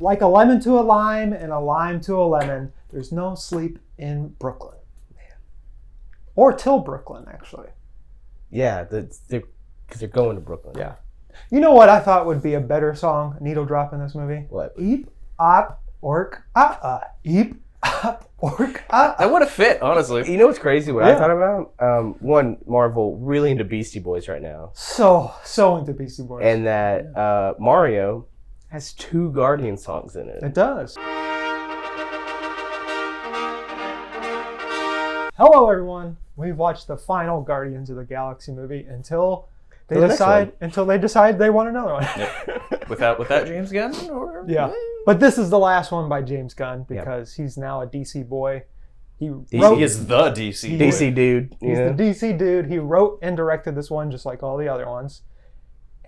Like a lemon to a lime and a lime to a lemon, there's no sleep in Brooklyn. Man. Or till Brooklyn, actually. Yeah, because they're going to Brooklyn. Yeah. You know what I thought would be a better song, needle drop in this movie? What? Eep, op, ork, eep, op, ork, That would have fit, honestly. You know what's crazy? What I thought about? One, Marvel really into Beastie Boys right now. So into Beastie Boys. And that Mario has 2 Guardian songs in it. It does. Hello, everyone. We've watched the final Guardians of the Galaxy movie until they decide they want another one. Yep. Without James Gunn? Yeah. But this is the last one by James Gunn because he's now a DC boy. He is the DC boy. DC dude. He's the DC dude. He wrote and directed this one just like all the other ones.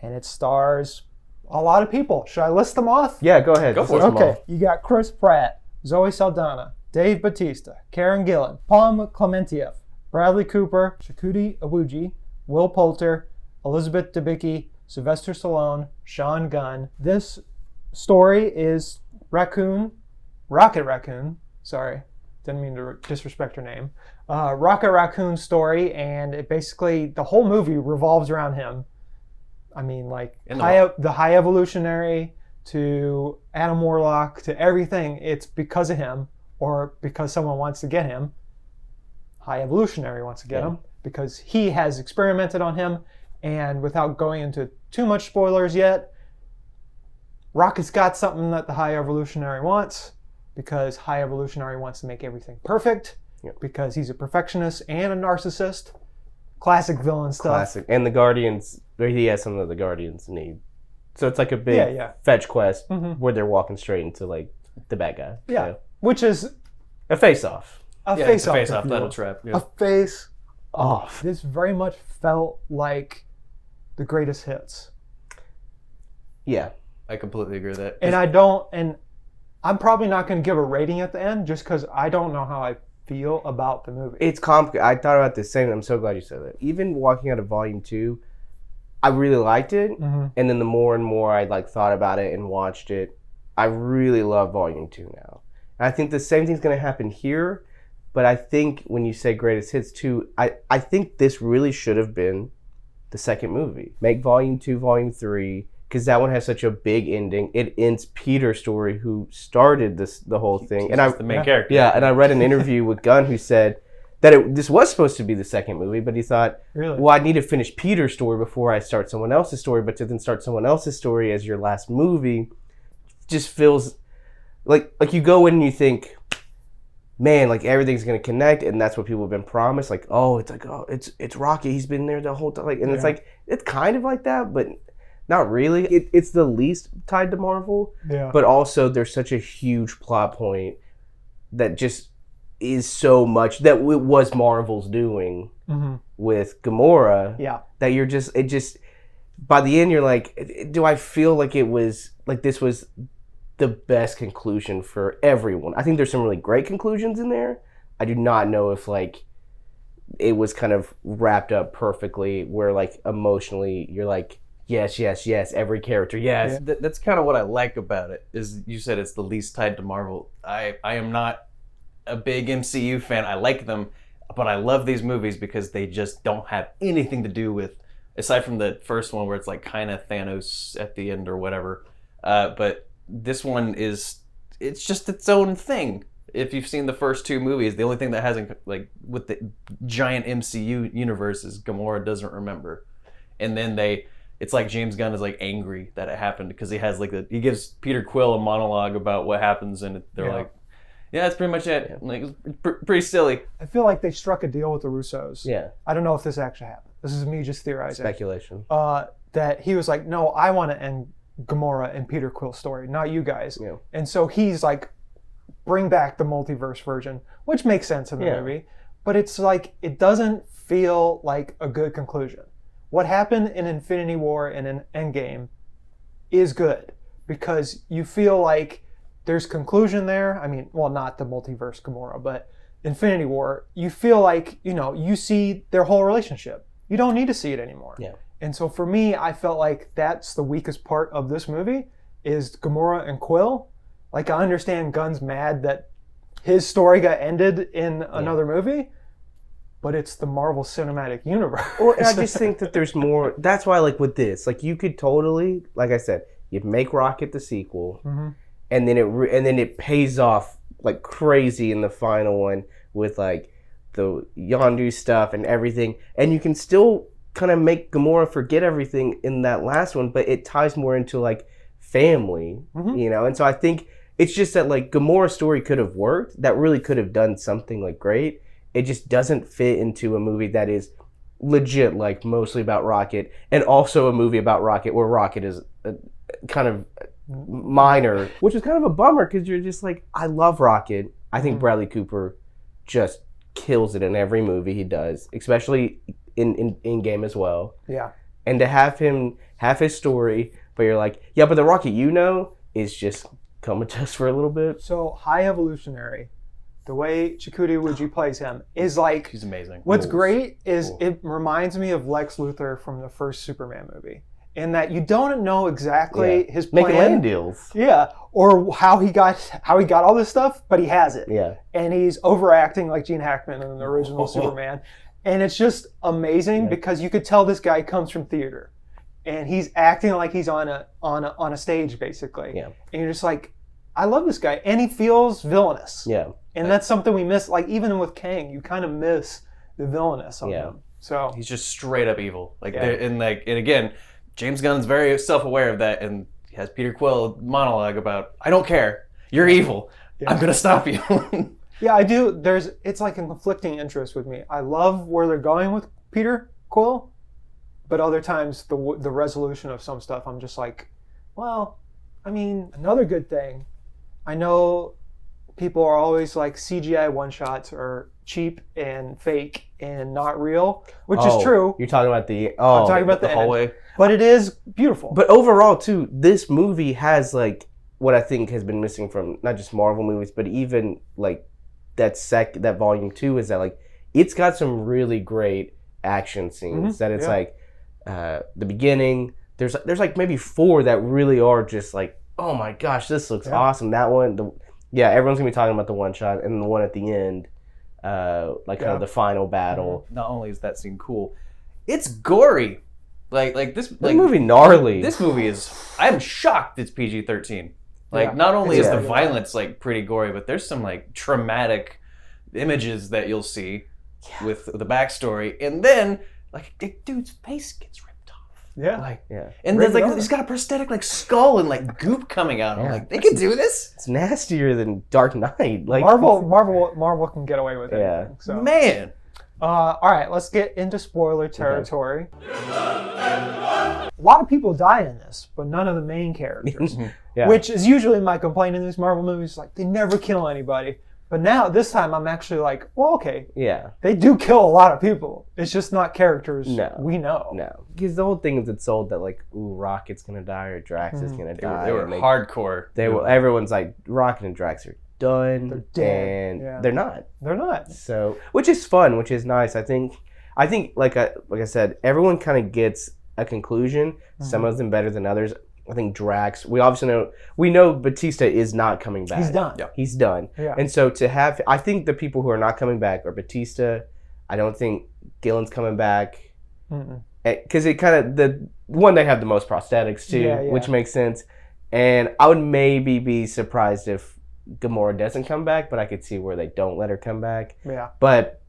And it stars a lot of people. Should I list them off? Yeah, go ahead. Go for it. Okay. You got Chris Pratt, Zoe Saldana, Dave Bautista, Karen Gillan, Paul Clementieff, Bradley Cooper, Shakuti Awuji, Will Poulter, Elizabeth Debicki, Sylvester Stallone, Sean Gunn. This story is Rocket Raccoon. Sorry, didn't mean to disrespect her name. Rocket Raccoon's story, and it basically, the whole movie revolves around him. I mean, like, the High Evolutionary to Adam Warlock to everything, it's because of him or because someone wants to get him. High Evolutionary wants to get him because he has experimented on him. And without going into too much spoilers yet, Rocket's got something that the High Evolutionary wants because High Evolutionary wants to make everything perfect because he's a perfectionist and a narcissist. Classic villain stuff. Classic. And the Guardians, he has something that the Guardians need. So it's like a big fetch quest where they're walking straight into like the bad guy. Yeah. You know? Which is a face-off. A face-off. That'll trap. Yeah. A face-off. This very much felt like the greatest hits. Yeah. I completely agree with that. And I'm probably not going to give a rating at the end just because I don't know how I feel about the movie. It's complicated. I thought about this same. I'm so glad you said that. Even walking out of Volume 2, I really liked it. And then the more and more I thought about it and watched it, I really love Volume 2 now. And I think the same thing's going to happen here. But I think when you say greatest hits too, I think this really should have been the second movie. Make Volume 2, Volume 3, because that one has such a big ending. It ends Peter's story, who started the whole thing. He's the main character. Yeah, and I read an interview with Gunn who said that this was supposed to be the second movie, but he thought, well, I need to finish Peter's story before I start someone else's story, but to then start someone else's story as your last movie just feels like you go in and you think, man, like everything's gonna connect, and that's what people have been promised. Like, it's Rocky. He's been there the whole time. It's like it's kind of like that, but not really. It's the least tied to Marvel. Yeah. But also, there's such a huge plot point that just is so much that it was Marvel's doing with Gamora. Yeah. That it just by the end you're like, do I feel like it was like this was the best conclusion for everyone? I think there's some really great conclusions in there. I do not know if it was kind of wrapped up perfectly where emotionally you're like, yes, every character, yes. Yeah. That's kind of what I like about it, is you said it's the least tied to Marvel. I am not a big MCU fan. I like them, but I love these movies because they just don't have anything to do with, aside from the first one where it's kind of Thanos at the end or whatever, but this one it's just its own thing. If you've seen the first 2 movies, the only thing that hasn't, with the giant MCU universe, is Gamora doesn't remember. And then it's like James Gunn is angry that it happened because he has he gives Peter Quill a monologue about what happens, and they're yeah, that's pretty much it. It's pretty silly. I feel like they struck a deal with the Russos. Yeah. I don't know if this actually happened. This is me just theorizing. Speculation. That he was like, no, I want to end Gamora and Peter Quill's story, not you guys. Yeah. And so he's bring back the multiverse version, which makes sense in the movie. But it's it doesn't feel like a good conclusion. What happened in Infinity War and in Endgame is good because you feel like there's conclusion there. I mean, well, not the multiverse Gamora, but Infinity War, you feel like, you see their whole relationship. You don't need to see it anymore. Yeah. And so for me, I felt like that's the weakest part of this movie is Gamora and Quill. Like, I understand Gunn's mad that his story got ended in another movie, but it's the Marvel Cinematic Universe. Well, I just think that there's more. That's why, like, with this, like, you could totally, like I said, you'd make Rocket the sequel, and then it pays off like crazy in the final one with like the Yondu stuff and everything, and you can still kind of make Gamora forget everything in that last one, but it ties more into like family, you know. And so I think it's just that like Gamora's story could have worked. That really could have done something like great. It just doesn't fit into a movie that is legit like mostly about Rocket, and also a movie about Rocket where Rocket is kind of minor, which is kind of a bummer because you're just like, I love Rocket. I think Bradley Cooper just kills it in every movie he does, especially in game as well. Yeah. And to have him have his story, but you're like, yeah, but the Rocket you know is just comatose for a little bit. So High Evolutionary, the way Chakotay Iwuji plays him is like, he's amazing. What's great is it reminds me of Lex Luthor from the first Superman movie, in that you don't know exactly his plan. Making land deals. Yeah, or how he got all this stuff, but he has it. Yeah. And he's overacting like Gene Hackman in the original Superman. And it's just amazing because you could tell this guy comes from theater. And he's acting like he's on a stage, basically. Yeah. And you're just like, I love this guy. And he feels villainous. Yeah. And that's something we miss. Like, even with Kang, you kind of miss the villainous of him. So he's just straight up evil. Like, and again, James Gunn's very self-aware of that, and he has Peter Quill monologue about, I don't care. You're evil. Yeah. I'm going to stop you. Yeah, I do. It's like a conflicting interest with me. I love where they're going with Peter Quill, but other times the resolution of some stuff, I'm just like, well, I mean, another good thing. I know people are always like CGI one-shots are cheap and fake and not real, which is true. You're talking about I'm talking about the hallway. But it is beautiful. But overall, too, this movie has like what I think has been missing from not just Marvel movies, but even like that volume 2 is that like it's got some really great action scenes. That it's like the beginning. There's like maybe 4 that really are just like, oh my gosh, this looks awesome. That one, everyone's gonna be talking about the one shot, and the one at the end, kind of the final battle. Not only is that scene cool, it's gory. Like this movie gnarly. This movie is. I'm shocked it's PG-13. Like not only is the violence like pretty gory, but there's some like traumatic images that you'll see with the backstory, and then like the dude's face gets ripped off. Yeah. And then like he's got a prosthetic like skull and like goop coming out. I'm like, they can do this? It's nastier than Dark Knight. Like Marvel can get away with it. Yeah. So. Man. All right, let's get into spoiler territory. A lot of people die in this, but none of the main characters. Which is usually my complaint in these Marvel movies. Like, they never kill anybody. But now, this time, I'm actually like, well, okay. Yeah. They do kill a lot of people. It's just not characters we know. No. Because the whole thing is it's sold that, like, ooh, Rocket's going to die or Drax is going to die. They were hardcore. Everyone's like, Rocket and Drax are done. They're dead. And they're not. They're not. So, which is fun, which is nice. I think like I said, everyone kind of gets a conclusion. Some of them better than others. I think Drax, we know Batista is not coming back. He's done. Yeah. He's done. Yeah. And so I think the people who are not coming back are Batista. I don't think Gillen's coming back. Because it kind of, the one they have the most prosthetics too, which makes sense. And I would maybe be surprised if Gamora doesn't come back, but I could see where they don't let her come back. Yeah. But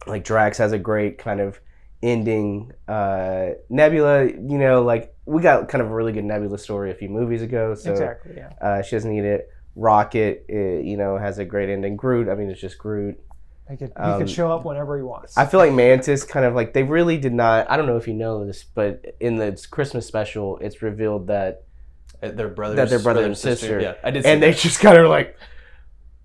like Drax has a great kind of ending. Nebula, like we got kind of a really good Nebula story a few movies ago. So exactly, she doesn't need it. Rocket, has a great ending. Groot, I mean, it's just Groot. He could show up whenever he wants. I feel like Mantis kind of like, they really did not, I don't know if you know this, but in the Christmas special, it's revealed that they're brother and sister. Yeah, I did. And they just kind of like,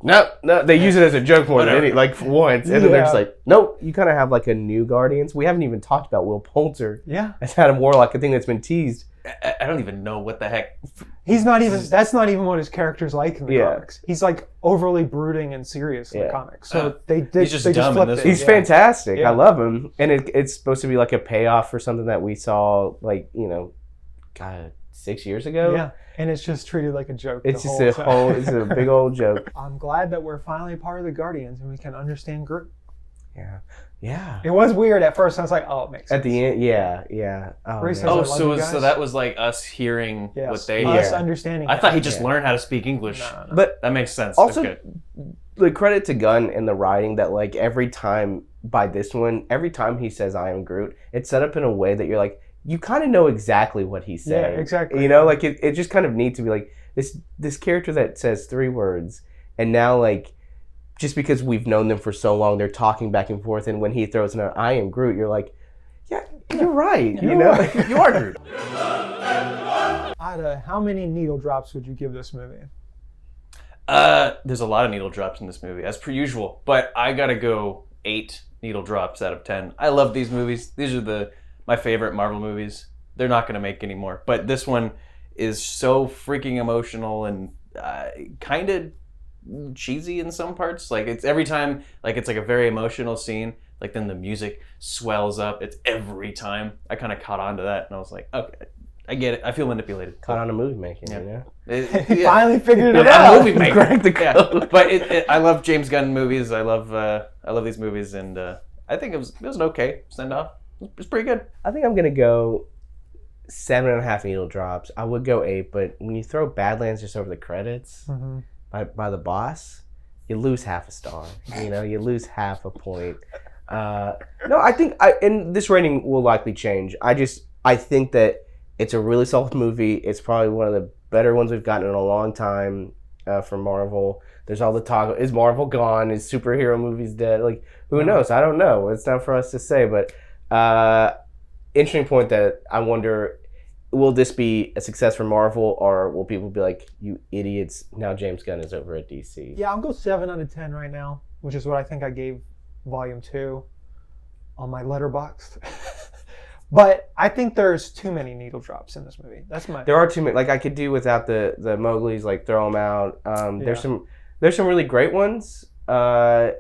no, they use it as a joke more than any, like once, and then they're just like, nope. You kind of have like a new Guardians. We haven't even talked about Will Poulter. Yeah, as Adam Warlock, a thing that's been teased. I don't even know what the heck. He's not even. That's not even what his character's like in the comics. He's like overly brooding and serious in the comics. So he's just dumb in this. He's fantastic. I love him, and it's supposed to be like a payoff for something that we saw, like God, 6 years ago. Yeah, and it's just treated like a joke. It's just it's a big old joke. I'm glad that we're finally part of the Guardians and we can understand Groot. Yeah. It was weird at first. I was like, oh, it makes sense. At the end, yeah. So that was like us hearing what they us hear. understanding. I thought he just learned how to speak English. No. But that makes sense. Also, the credit to Gunn and the writing that like every time he says "I am Groot," it's set up in a way that you're like, you kind of know exactly what he's saying. Yeah, exactly. You know, like it just kind of needs to be like this character that says 3 words, and now like just because we've known them for so long, they're talking back and forth, and when he throws in an "I am Groot," you're like, yeah, you're right. You know, you are Groot. How many needle drops would you give this movie? There's a lot of needle drops in this movie, as per usual, but I gotta go 8 needle drops out of 10. I love these movies. These are my favorite Marvel movies. They're not gonna make any more, but this one is so freaking emotional and kind of cheesy in some parts. Like it's every time, like it's like a very emotional scene. Like then the music swells up. It's every time. I kind of caught on to that, and I was like, okay, I get it. I feel manipulated. Caught on a movie making, you know? Finally figured it out. Movie making. But I love James Gunn movies. I love these movies, and I think it was an okay send off. It was pretty good. I think I'm gonna go 7.5 needle drops. I would go 8, but when you throw Badlands just over the credits by the boss, you lose half a star. You know, you lose half a point. No, I think and this rating will likely change. I think that it's a really solid movie. It's probably one of the better ones we've gotten in a long time from Marvel. There's all the talk, is Marvel gone? Is superhero movies dead? Like, who knows? I don't know. It's not for us to say, but interesting point that I wonder, will this be a success for Marvel, or will people be like, you idiots, now James Gunn is over at DC? Yeah, I'll go 7 out of 10 right now, which is what I think I gave Volume 2 on my Letterboxd. But I think there's too many needle drops in this movie. There are too many. Like I could do without the Mowgli's, like throw them out. There's some really great ones. But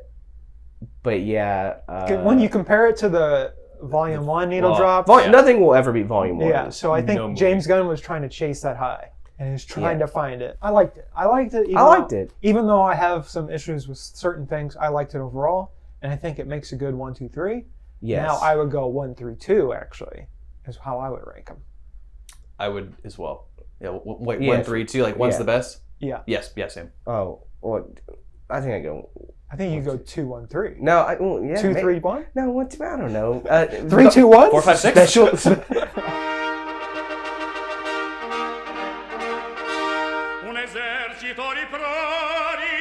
yeah. When you compare it to the Volume 1 needle drops. Nothing will ever beat Volume 1. Yeah, so I think James Gunn was trying to chase that high. And he was trying to find it. I liked it. Even though I have some issues with certain things, I liked it overall. And I think it makes a good 1, 2, 3. Yes. Now I would go 1 through 2, actually, is how I would rank them. I would as well. Yeah, wait, 1, 3, 2, like one's the best? Yeah. Yes, same. Oh, well, I think you go 2, 1, 3. No, 2, 3, 1? No, 1, 2, I don't know. 3, 2, 1? 4, 5, 6? Special. Un esercito di prodi